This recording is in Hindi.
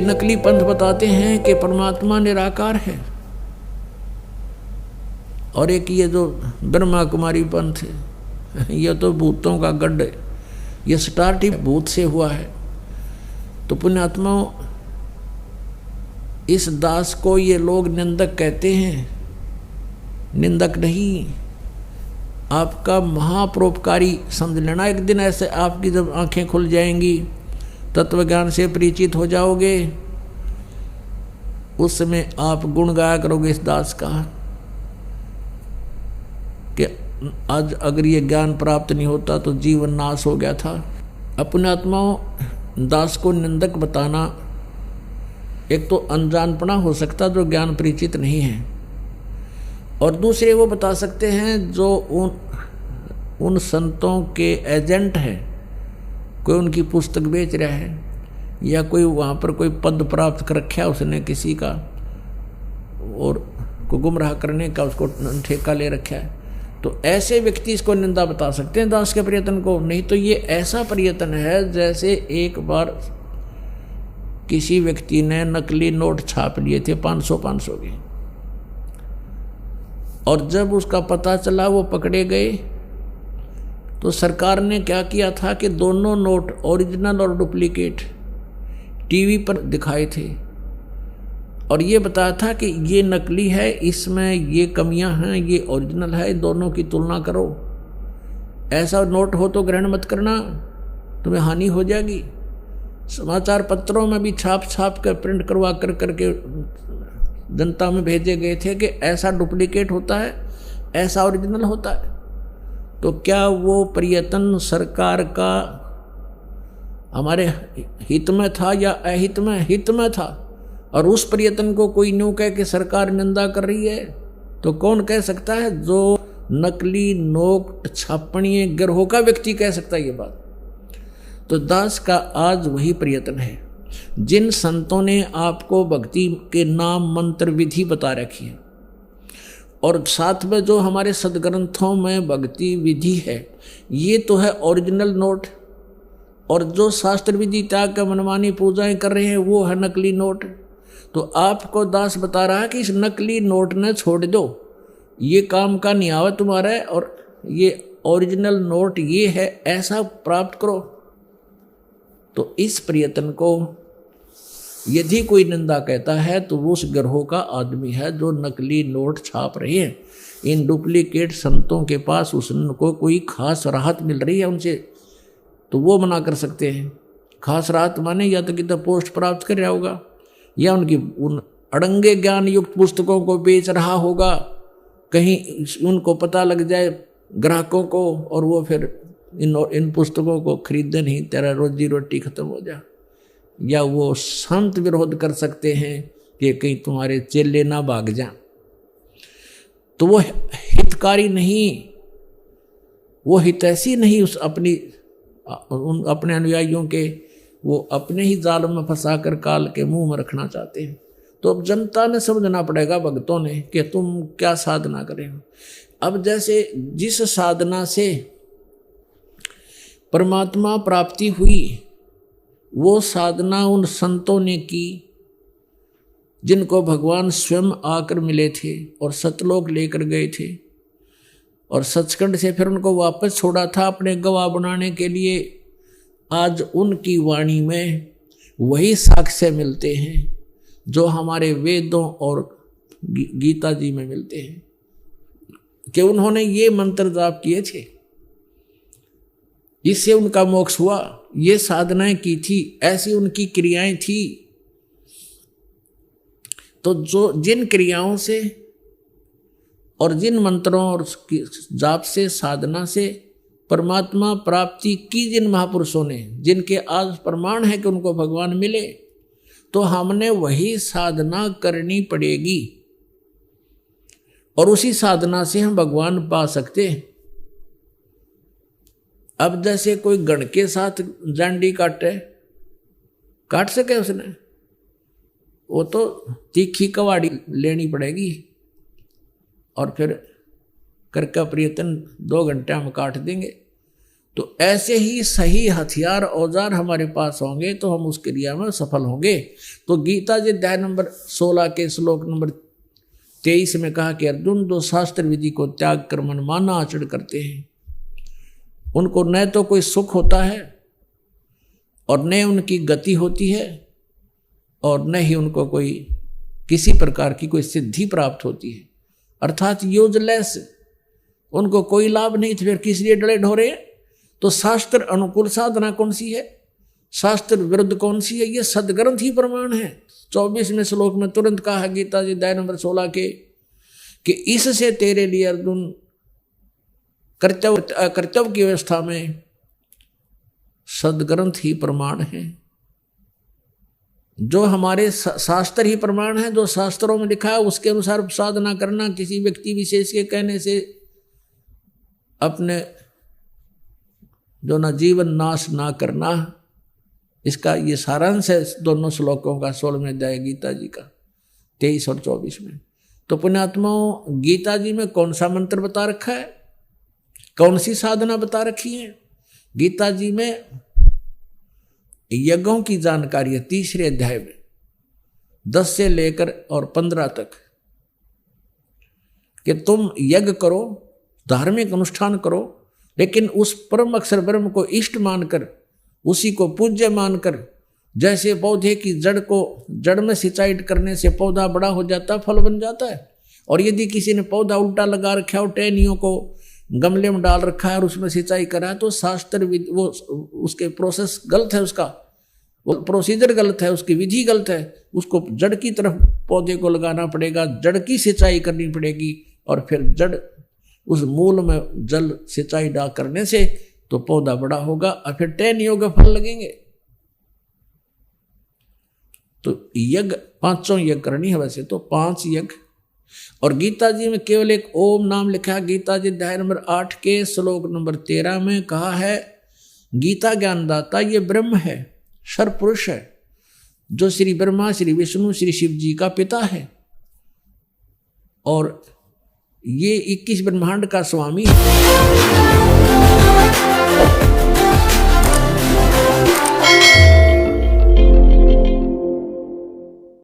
नकली पंथ बताते हैं कि परमात्मा निराकार है, और एक ये जो ब्रह्मा कुमारी पंथ है ये तो भूतों का गढ़ है, ये स्टार्ट ही भूत से हुआ है। तो पुण्यात्माओं, इस दास को ये लोग निंदक कहते हैं, निंदक नहीं, आपका महापरोपकारी समझ लेना। एक दिन ऐसे आपकी जब आंखें खुल जाएंगी, तत्व ज्ञान से परिचित हो जाओगे, उस समय आप गुण गाया करोगे इस दास का कि आज अगर ये ज्ञान प्राप्त नहीं होता तो जीवन नाश हो गया था। अपने आत्माओं, दास को निंदक बताना एक तो अनजानपना हो सकता जो ज्ञान परिचित नहीं है, और दूसरे वो बता सकते हैं जो उन संतों के एजेंट हैं, कोई उनकी पुस्तक बेच रहा है या कोई वहाँ पर कोई पद प्राप्त कर रखा है उसने किसी का, और को गुमराह करने का उसको ठेका ले रखा है, तो ऐसे व्यक्ति इसको निंदा बता सकते हैं दास के प्रयत्न को। नहीं तो ये ऐसा प्रयत्न है जैसे एक बार किसी व्यक्ति ने नकली नोट छाप लिए थे 500 के, और जब उसका पता चला वो पकड़े गए, तो सरकार ने क्या किया था कि दोनों नोट ओरिजिनल और डुप्लीकेट टीवी पर दिखाए थे, और ये बताया था कि ये नकली है, इसमें ये कमियां हैं, ये ओरिजिनल है, दोनों की तुलना करो। ऐसा नोट हो तो ग्रहण मत करना, तुम्हें हानि हो जाएगी। समाचार पत्रों में भी छाप कर प्रिंट करवा करके जनता में भेजे गए थे कि ऐसा डुप्लीकेट होता है, ऐसा ओरिजिनल होता है। तो क्या वो प्रयत्न सरकार का हमारे हित में था या अहित में? हित में था। और उस प्रयत्न को कोई न्यू कह के सरकार निंदा कर रही है तो कौन कह सकता है? जो नकली नोट छापणीय गिरोह का व्यक्ति कह सकता है ये बात। तो दास का आज वही प्रयत्न है। जिन संतों ने आपको भक्ति के नाम मंत्र विधि बता रखी है, और साथ में जो हमारे सदग्रंथों में भक्ति विधि है, ये तो है ओरिजिनल नोट, और जो शास्त्र विधि त्याग कर मनमानी पूजाएं कर रहे हैं वो है नकली नोट। तो आपको दास बता रहा है कि इस नकली नोट ने छोड़ दो, ये काम का नहीं आवा तुम्हारा, और ये ओरिजिनल नोट ये है, ऐसा प्राप्त करो। तो इस प्रयत्न को यदि कोई निंदा कहता है तो वो उस गिरोह का आदमी है जो नकली नोट छाप रहे हैं। इन डुप्लीकेट संतों के पास उसको कोई खास राहत मिल रही है उनसे, तो वो मना कर सकते हैं। खास राहत माने या तो कितना पोस्ट प्राप्त कर रहा होगा, या उनकी उन अड़ंगे ज्ञान युक्त पुस्तकों को बेच रहा होगा, कहीं उनको पता लग जाए ग्राहकों को, और वो फिर इन पुस्तकों को खरीदे नहीं, तेरा रोजी रोटी खत्म हो जा। या वो संत विरोध कर सकते हैं कि कहीं तुम्हारे चेले ना भाग जाएं, तो वो हितकारी नहीं, वो हितैषी नहीं उस अपने अनुयायियों के, वो अपने ही जाल में फंसा कर काल के मुंह में रखना चाहते हैं। तो अब जनता ने समझना पड़ेगा, भक्तों ने, कि तुम क्या साधना करें। अब जैसे जिस साधना से परमात्मा प्राप्ति हुई, वो साधना उन संतों ने की जिनको भगवान स्वयं आकर मिले थे और सतलोक लेकर गए थे, और सचखंड से फिर उनको वापस छोड़ा था अपने गवाह बनाने के लिए। आज उनकी वाणी में वही साक्ष्य मिलते हैं जो हमारे वेदों और गीता जी में मिलते हैं कि उन्होंने ये मंत्र जाप किए थे, इससे उनका मोक्ष हुआ, ये साधनाएं की थी, ऐसी उनकी क्रियाएं थी। तो जो जिन क्रियाओं से और जिन मंत्रों और जाप से, साधना से परमात्मा प्राप्ति की जिन महापुरुषों ने, जिनके आज प्रमाण है कि उनको भगवान मिले, तो हमने वही साधना करनी पड़ेगी, और उसी साधना से हम भगवान पा सकते हैं। अब जैसे कोई गण के साथ जांडी काट सके उसने, वो तो तीखी कवाड़ी लेनी पड़ेगी, और फिर करके प्रयत्न 2 घंटे हम काट देंगे। तो ऐसे ही सही हथियार औजार हमारे पास होंगे तो हम उस क्रिया में सफल होंगे। तो गीता जी अध्याय नंबर 16 के श्लोक नंबर 23 में कहा कि अर्जुन जो शास्त्र विधि को त्याग कर मनमाना आचरण करते हैं उनको न तो कोई सुख होता है और न उनकी गति होती है और न ही उनको कोई किसी प्रकार की कोई सिद्धि प्राप्त होती है, अर्थात यूजलेस, उनको कोई लाभ नहीं। फिर किस लिए डरे ढोरे? तो शास्त्र अनुकूल साधना कौन सी है, शास्त्र विरुद्ध कौन सी है? ये सदग्रंथ ही प्रमाण है। 24वें श्लोक में तुरंत कहा गीता जी अध्याय नंबर 16 के कि इससे तेरे लिए अर्जुन कर्तव्य की व्यवस्था में सदग्रंथ ही प्रमाण है। जो हमारे शास्त्र ही प्रमाण है, जो शास्त्रों में लिखा है उसके अनुसार साधना करना, किसी व्यक्ति विशेष के कहने से अपने जो ना जीवन नाश ना करना, इसका ये सारांश है दोनों श्लोकों का 16वें अध्याय गीता जी का 23 और 24 में। तो पुण्यात्माओं, गीता जी में कौन सा मंत्र बता रखा है, कौन सी साधना बता रखी है? गीता जी में यज्ञों की जानकारी है 3रे अध्याय में 10 से लेकर और 15 तक कि तुम यज्ञ करो, धार्मिक अनुष्ठान करो, लेकिन उस परम अक्षर ब्रह्म को इष्ट मानकर, उसी को पूज्य मानकर, जैसे पौधे की जड़ में सिंचाई करने से पौधा बड़ा हो जाता है, फल बन जाता है। और यदि किसी ने पौधा उल्टा लगा रखा है और टहनियों को गमले में डाल रखा है और उसमें सिंचाई करा है, तो शास्त्र वो उसके प्रोसेस गलत है, उसका वो प्रोसीजर गलत है, उसकी विधि गलत है। उसको जड़ की तरफ पौधे को लगाना पड़ेगा, जड़ की सिंचाई करनी पड़ेगी और फिर जड़ उस मूल में जल सिंचाई डाल करने से तो पौधा बड़ा होगा और फिर टहनियों के फल लगेंगे। तो यज्ञ 5 यज्ञ करनी है, वैसे तो 5 यज्ञ। और गीता जी में केवल एक ओम नाम लिखा है। गीता जी अध्याय नंबर 8 के श्लोक नंबर 13 में कहा है गीता ज्ञानदाता ये ब्रह्म है, सर्वपुरुष है, जो श्री ब्रह्मा, श्री विष्णु, श्री शिव जी का पिता है और ये 21 ब्रह्मांड का स्वामी है।